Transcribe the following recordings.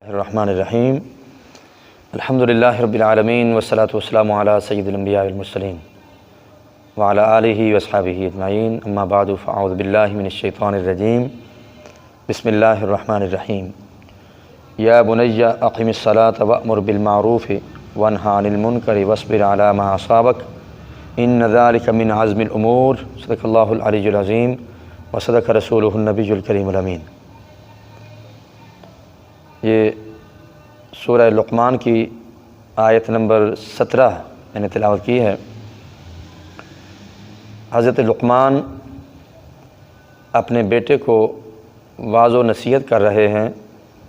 الرحمن الرحیم الحمدللہ رب العالمین والصلاة والسلام علی سید الانبیاء والمرسلین وعلی آلہ واصحابہ اجمعین اما بعد فاعوذ باللہ من الشیطان الرجیم بسم اللہ الرحمن الرحیم یا بنی اقم الصلاۃ وأمر بالمعروف وانہی عن المنکر واصبر علی ما اصابک ان ذلک من عزم الامور صدق اللہ العلی العظیم وصدق رسولہ النبی الکریم الامین۔ یہ سورہ لقمان کی آیت نمبر 17 میں نے تلاوت کی ہے۔ حضرت لقمان اپنے بیٹے کو واعظ و نصیحت کر رہے ہیں،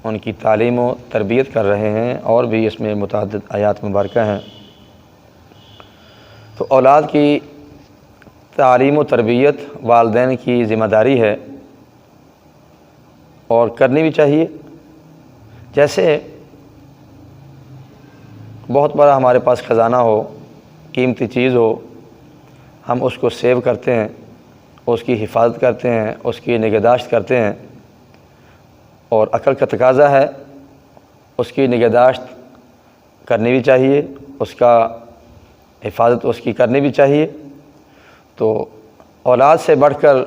ان کی تعلیم و تربیت کر رہے ہیں، اور بھی اس میں متعدد آیات مبارکہ ہیں۔ تو اولاد کی تعلیم و تربیت والدین کی ذمہ داری ہے اور کرنی بھی چاہیے۔ جیسے بہت بڑا ہمارے پاس خزانہ ہو، قیمتی چیز ہو، ہم اس کو سیو کرتے ہیں، اس کی حفاظت کرتے ہیں، اس کی نگہداشت کرتے ہیں، اور عقل کا تقاضا ہے اس کی نگہداشت کرنی بھی چاہیے، اس کا حفاظت اس کی کرنی بھی چاہیے۔ تو اولاد سے بڑھ کر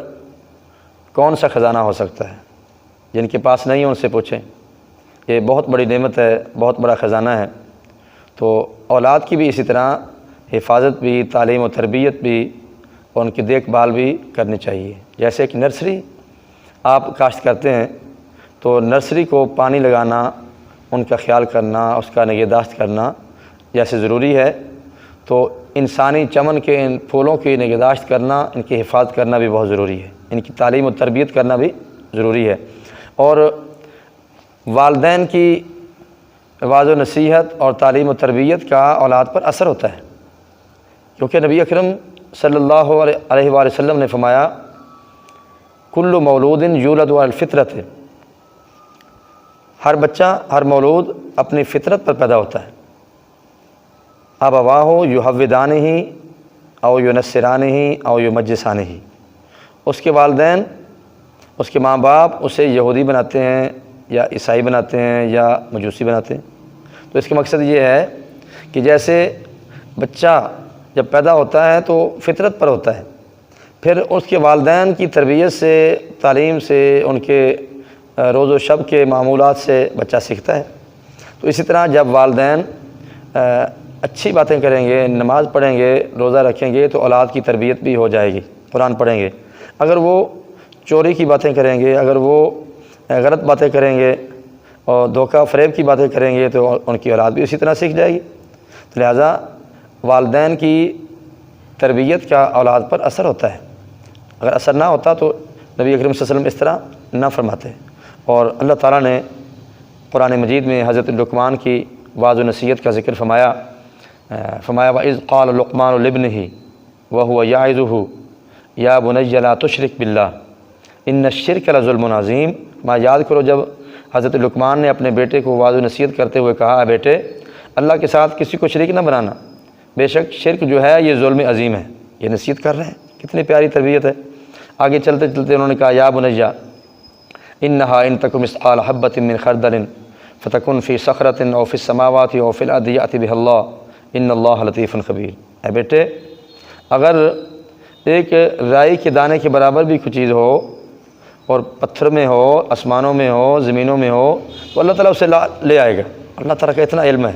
کون سا خزانہ ہو سکتا ہے؟ جن کے پاس نہیں ہے ان سے پوچھیں، یہ بہت بڑی نعمت ہے، بہت بڑا خزانہ ہے۔ تو اولاد کی بھی اسی طرح حفاظت بھی، تعلیم و تربیت بھی، اور ان کی دیکھ بھال بھی کرنی چاہیے۔ جیسے کہ نرسری آپ کاشت کرتے ہیں تو نرسری کو پانی لگانا، ان کا خیال کرنا، اس کا نگہداشت کرنا جیسے ضروری ہے، تو انسانی چمن کے ان پھولوں کی نگہداشت کرنا، ان کی حفاظت کرنا بھی بہت ضروری ہے، ان کی تعلیم و تربیت کرنا بھی ضروری ہے۔ اور والدین کی واعظ و نصیحت اور تعلیم و تربیت کا اولاد پر اثر ہوتا ہے، کیونکہ نبی اکرم صلی اللہ علیہ وآلہ وسلم نے فرمایا کل مولود یولد علی الفطرۃ، ہر بچہ، ہر مولود اپنی فطرت پر پیدا ہوتا ہے۔ ابواہ یحودانہ او ینصرانہ او یمجسانہ، اس کے والدین، اس کے ماں باپ اسے یہودی بناتے ہیں یا عیسائی بناتے ہیں یا مجوسی بناتے ہیں۔ تو اس کا مقصد یہ ہے کہ جیسے بچہ جب پیدا ہوتا ہے تو فطرت پر ہوتا ہے، پھر اس کے والدین کی تربیت سے، تعلیم سے، ان کے روز و شب کے معمولات سے بچہ سیکھتا ہے۔ تو اسی طرح جب والدین اچھی باتیں کریں گے، نماز پڑھیں گے، روزہ رکھیں گے، تو اولاد کی تربیت بھی ہو جائے گی، قرآن پڑھیں گے۔ اگر وہ چوری کی باتیں کریں گے، اگر وہ غلط باتیں کریں گے اور دھوکہ فریب کی باتیں کریں گے، تو ان کی اولاد بھی اسی طرح سیکھ جائے گی۔ تو لہٰذا والدین کی تربیت کا اولاد پر اثر ہوتا ہے، اگر اثر نہ ہوتا تو نبی اکرم صلی اللہ علیہ وسلم اس طرح نہ فرماتے۔ اور اللہ تعالیٰ نے قرآن مجید میں حضرت لقمان کی واعظ و نصیحت کا ذکر فرمایا وَإِذْ قَالَ لُقْمَانُ لِابْنِهِ وَهُوَ يَعِظُهُ يَا بُنَيَّ لَا تُشْرِكْ بِاللَّهِ إِنَّ الشِّرْكَ لَظُلْمٌ عَظِيمٌ۔ میں یاد کرو جب حضرت لقمان نے اپنے بیٹے کو واعظ و نصیحت کرتے ہوئے کہا، بیٹے اللہ کے ساتھ کسی کو شریک نہ بنانا، بے شک شرک جو ہے یہ ظلم عظیم ہے۔ یہ نصیحت کر رہے ہیں، کتنی پیاری تربیت ہے۔ آگے چلتے چلتے انہوں نے کہا یا بنیّ انہا ان تک مثقال حبۃ من خردل فتکن فی صخرۃ او فی السماوات او فی الارض یأتی بہ اللہ ان اللہ لطیف خبیر۔ اے بیٹے اگر ایک رائی کے دانے کے برابر بھی کوئی چیز ہو، اور پتھر میں ہو، آسمانوں میں ہو، زمینوں میں ہو، تو اللہ تعالیٰ اسے لے آئے گا۔ اللہ تعالیٰ کا اتنا علم ہے۔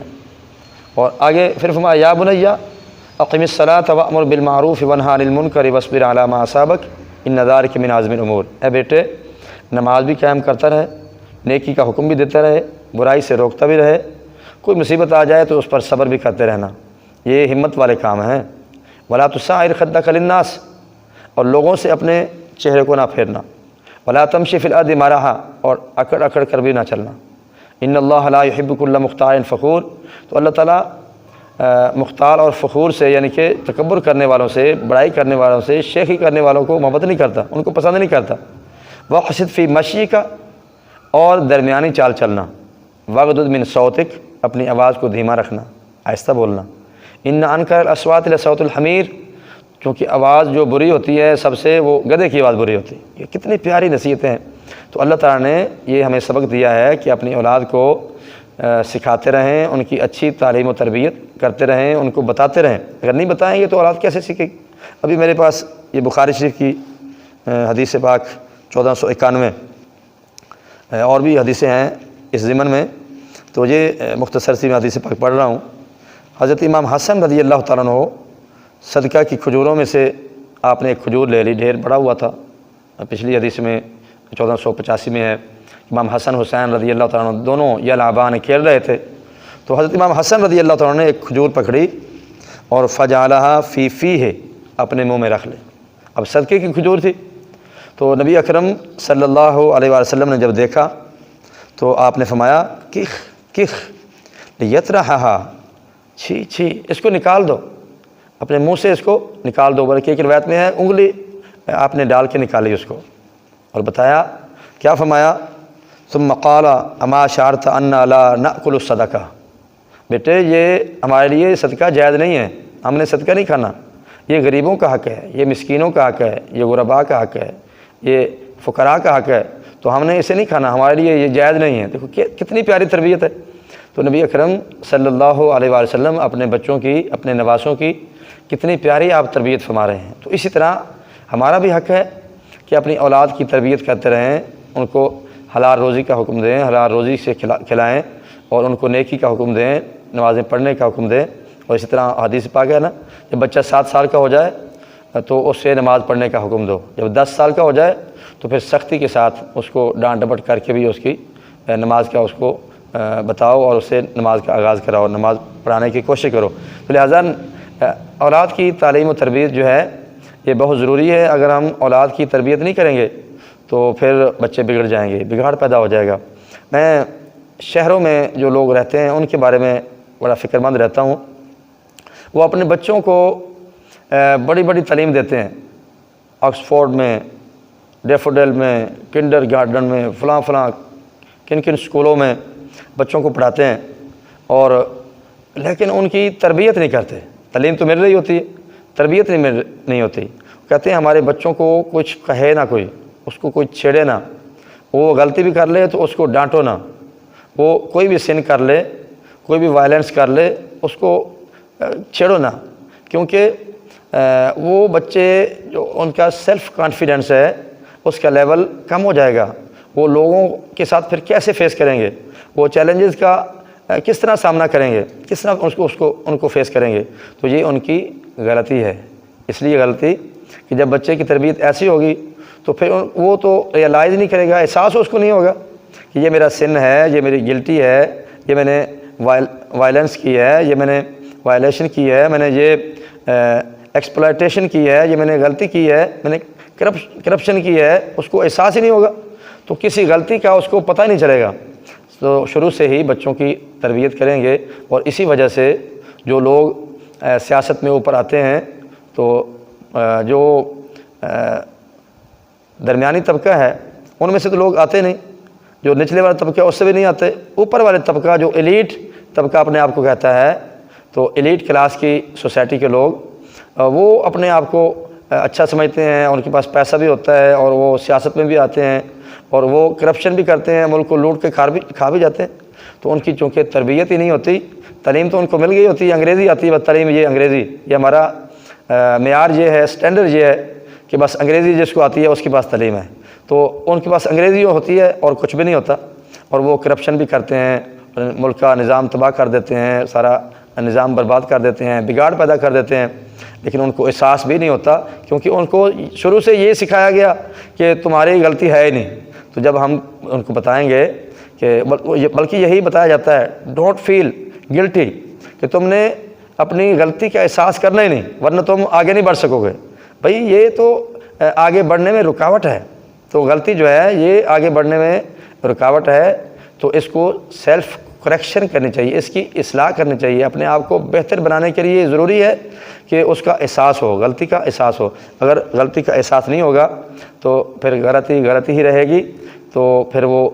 اور آگے پھر فرمایا یا بنی اقم الصلاۃ وأمر بالمعروف وانہی عن المنکر واصبر علی ما اصابک ان ذلک من عزم الامور۔ اے بیٹے نماز بھی قائم کرتا رہے، نیکی کا حکم بھی دیتا رہے، برائی سے روکتا بھی رہے، کوئی مصیبت آ جائے تو اس پر صبر بھی کرتے رہنا، یہ ہمت والے کام ہیں۔ ولا تصعر خدک للناس، اور لوگوں سے اپنے چہرے کو نہ پھیرنا۔ ولا تمشی فی الارض مرحا، اور اکڑ اکڑ کر بھی نہ چلنا۔ ان اللہ لا یحب کل مختال فخور، تو اللہ تعالیٰ مختال اور فخور سے، یعنی کہ تکبر کرنے والوں سے، بڑائی کرنے والوں سے، شیخی کرنے والوں کو محبت نہیں کرتا، ان کو پسند نہیں کرتا۔ وقصد فی مشیک، اور درمیانی چال چلنا۔ وغضض من صوتک، اپنی آواز کو دھیما رکھنا، آہستہ بولنا۔ ان انکر الاصوات لصوت الحمیر، کیونکہ آواز جو بری ہوتی ہے سب سے، وہ گدھے کی آواز بری ہوتی ہے۔ یہ کتنی پیاری نصیحتیں ہیں۔ تو اللہ تعالیٰ نے یہ ہمیں سبق دیا ہے کہ اپنی اولاد کو سکھاتے رہیں، ان کی اچھی تعلیم و تربیت کرتے رہیں، ان کو بتاتے رہیں۔ اگر نہیں بتائیں گے تو اولاد کیسے سیکھے گی؟ ابھی میرے پاس یہ بخاری شریف کی حدیث پاک 1491 اور بھی حدیثیں ہیں اس ضمن میں، تو یہ مختصر سی میں حدیث پاک پڑھ رہا ہوں۔ حضرت امام حسن رضی اللہ تعالیٰ عنہ صدقہ کی کھجوروں میں سے آپ نے ایک کھجور لے لی، ڈھیر بڑا ہوا تھا، پچھلی حدیث میں 1485 میں ہے، امام حسن حسین رضی اللہ تعالیٰ عنہ دونوں یلعبان کھیل رہے تھے، تو حضرت امام حسن رضی اللہ تعالیٰ عنہ نے ایک کھجور پکڑی اور فجعلہا فی فیہ، اپنے منہ میں رکھ لے۔ اب صدقے کی کھجور تھی، تو نبی اکرم صلی اللہ علیہ وسلم نے جب دیکھا تو آپ نے فرمایا کخ کخ لیطرحہا، چھی چھی، اس کو نکال دو، اپنے منہ سے اس کو نکال دو، بلکہ ایک روایت میں ہے انگلی آپ نے ڈال کے نکالی اس کو، اور بتایا کیا فرمایا، ثم قال اما شعرت ان لا ناکل الصدقہ، بیٹے یہ ہمارے لیے صدقہ جائز نہیں ہے، ہم نے صدقہ نہیں کھانا، یہ غریبوں کا حق ہے، یہ مسکینوں کا حق ہے، یہ غرباء کا حق ہے، یہ فقراء کا حق ہے، تو ہم نے اسے نہیں کھانا، ہمارے لیے یہ جائز نہیں ہے۔ دیکھو کتنی پیاری تربیت ہے۔ تو نبی اکرم صلی اللہ علیہ وسلم اپنے بچوں کی، اپنے نواسوں کی کتنی پیاری آپ تربیت فرما رہے ہیں۔ تو اسی طرح ہمارا بھی حق ہے کہ اپنی اولاد کی تربیت کرتے رہیں، ان کو حلال روزی کا حکم دیں، حلال روزی سے کھلائیں، اور ان کو نیکی کا حکم دیں، نمازیں پڑھنے کا حکم دیں۔ اور اسی طرح حدیث پاک ہے نا، جب بچہ 7 سال کا ہو جائے تو اس سے نماز پڑھنے کا حکم دو، جب 10 سال کا ہو جائے تو پھر سختی کے ساتھ اس کو ڈانٹ ڈپٹ کر کے بھی اس کی نماز کا اس کو بتاؤ اور اس سے نماز کا آغاز کراؤ، نماز پڑھانے کی کوشش کرو۔ تو لہٰذا اولاد کی تعلیم و تربیت جو ہے یہ بہت ضروری ہے۔ اگر ہم اولاد کی تربیت نہیں کریں گے تو پھر بچے بگڑ جائیں گے، بگاڑ پیدا ہو جائے گا۔ میں شہروں میں جو لوگ رہتے ہیں ان کے بارے میں بڑا فکر مند رہتا ہوں، وہ اپنے بچوں کو بڑی بڑی تعلیم دیتے ہیں، آکسفورڈ میں، ڈیفوڈیل میں، کنڈر گارڈن میں، فلاں فلاں کن کن اسکولوں میں بچوں کو پڑھاتے ہیں، اور لیکن ان کی تربیت نہیں کرتے۔ تعلیم تو مل رہی ہوتی ہے، تربیت نہیں ہوتی۔ کہتے ہیں ہمارے بچوں کو کچھ کہے نہ کوئی، اس کو کوئی چھیڑے نہ، وہ غلطی بھی کر لے تو اس کو ڈانٹو نہ، وہ کوئی بھی سن کر لے، کوئی بھی وائلنس کر لے، اس کو چھیڑو نہ، کیونکہ وہ بچے جو ان کا سیلف کانفیڈنس ہے اس کا لیول کم ہو جائے گا، وہ لوگوں کے ساتھ پھر کیسے فیس کریں گے، وہ چیلنجز کا کس طرح سامنا کریں گے، کس طرح ان کو فیس کریں گے۔ تو یہ ان کی غلطی ہے۔ اس لیے غلطی کہ جب بچے کی تربیت ایسی ہوگی تو پھر وہ تو ریئلائز نہیں کرے گا، احساس اس کو نہیں ہوگا کہ یہ میرا سن ہے، یہ میری گلٹی ہے، یہ میں نے وائلنس کی ہے، یہ میں نے وائلیشن کی ہے، میں نے یہ ایکسپلائٹیشن کی ہے، یہ میں نے غلطی کی ہے، میں نے کرپشن کی ہے، اس کو احساس ہی نہیں ہوگا، تو کسی غلطی کا اس کو پتہ نہیں چلے گا۔ تو شروع سے ہی بچوں کی تربیت کریں گے، اور اسی وجہ سے جو لوگ سیاست میں اوپر آتے ہیں تو جو درمیانی طبقہ ہے ان میں سے تو لوگ آتے نہیں، جو نچلے والا طبقہ اس سے بھی نہیں آتے، اوپر والے طبقہ جو ایلیٹ طبقہ اپنے آپ کو کہتا ہے، تو ایلیٹ کلاس کی سوسائٹی کے لوگ وہ اپنے آپ کو اچھا سمجھتے ہیں، ان کے پاس پیسہ بھی ہوتا ہے، اور وہ سیاست میں بھی آتے ہیں، اور وہ کرپشن بھی کرتے ہیں، ملک کو لوٹ کے کھا بھی جاتے ہیں۔ تو ان کی چونکہ تربیت ہی نہیں ہوتی، تعلیم تو ان کو مل گئی ہوتی ہے، انگریزی آتی ہے، بس تعلیم یہ انگریزی، یہ ہمارا معیار یہ ہے، سٹینڈرڈ یہ ہے کہ بس انگریزی جس کو آتی ہے اس کے پاس تعلیم ہے۔ تو ان کے پاس انگریزی ہوتی ہے اور کچھ بھی نہیں ہوتا، اور وہ کرپشن بھی کرتے ہیں، ملک کا نظام تباہ کر دیتے ہیں، سارا نظام برباد کر دیتے ہیں، بگاڑ پیدا کر دیتے ہیں، لیکن ان کو احساس بھی نہیں ہوتا، کیونکہ ان کو شروع سے یہ سکھایا گیا کہ تمہاری غلطی ہے ہی نہیں۔ تو جب ہم ان کو بتائیں گے کہ بلکہ یہی بتایا جاتا ہے، ڈونٹ فیل گلٹی، کہ تم نے اپنی غلطی کا احساس کرنا ہی نہیں، ورنہ تم آگے نہیں بڑھ سکو گے۔ بھائی یہ تو آگے بڑھنے میں رکاوٹ ہے، تو غلطی جو ہے یہ آگے بڑھنے میں رکاوٹ ہے، تو اس کو سیلف کریکشن کرنی چاہیے، اس کی اصلاح کرنی چاہیے۔ اپنے آپ کو بہتر بنانے کے لیے ضروری ہے کہ اس کا احساس ہو، غلطی کا احساس ہو۔ اگر غلطی کا احساس نہیں ہوگا تو پھر غلطی ہی رہے گی، تو پھر وہ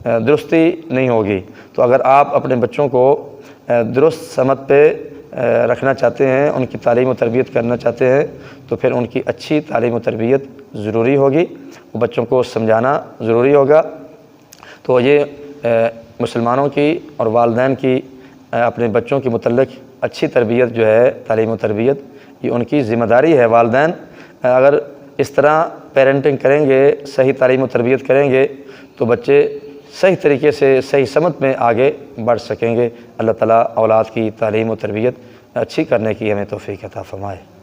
درستی نہیں ہوگی۔ تو اگر آپ اپنے بچوں کو درست سمت پہ رکھنا چاہتے ہیں، ان کی تعلیم و تربیت کرنا چاہتے ہیں، تو پھر ان کی اچھی تعلیم و تربیت ضروری ہوگی، وہ بچوں کو سمجھانا ضروری ہوگا۔ تو یہ مسلمانوں کی اور والدین کی اپنے بچوں کے متعلق اچھی تربیت جو ہے، تعلیم و تربیت، یہ ان کی ذمہ داری ہے۔ والدین اگر اس طرح پیرنٹنگ کریں گے، صحیح تعلیم و تربیت کریں گے تو بچے صحیح طریقے سے صحیح سمت میں آگے بڑھ سکیں گے۔ اللہ تعالیٰ اولاد کی تعلیم و تربیت اچھی کرنے کی ہمیں توفیق عطا فرمائے۔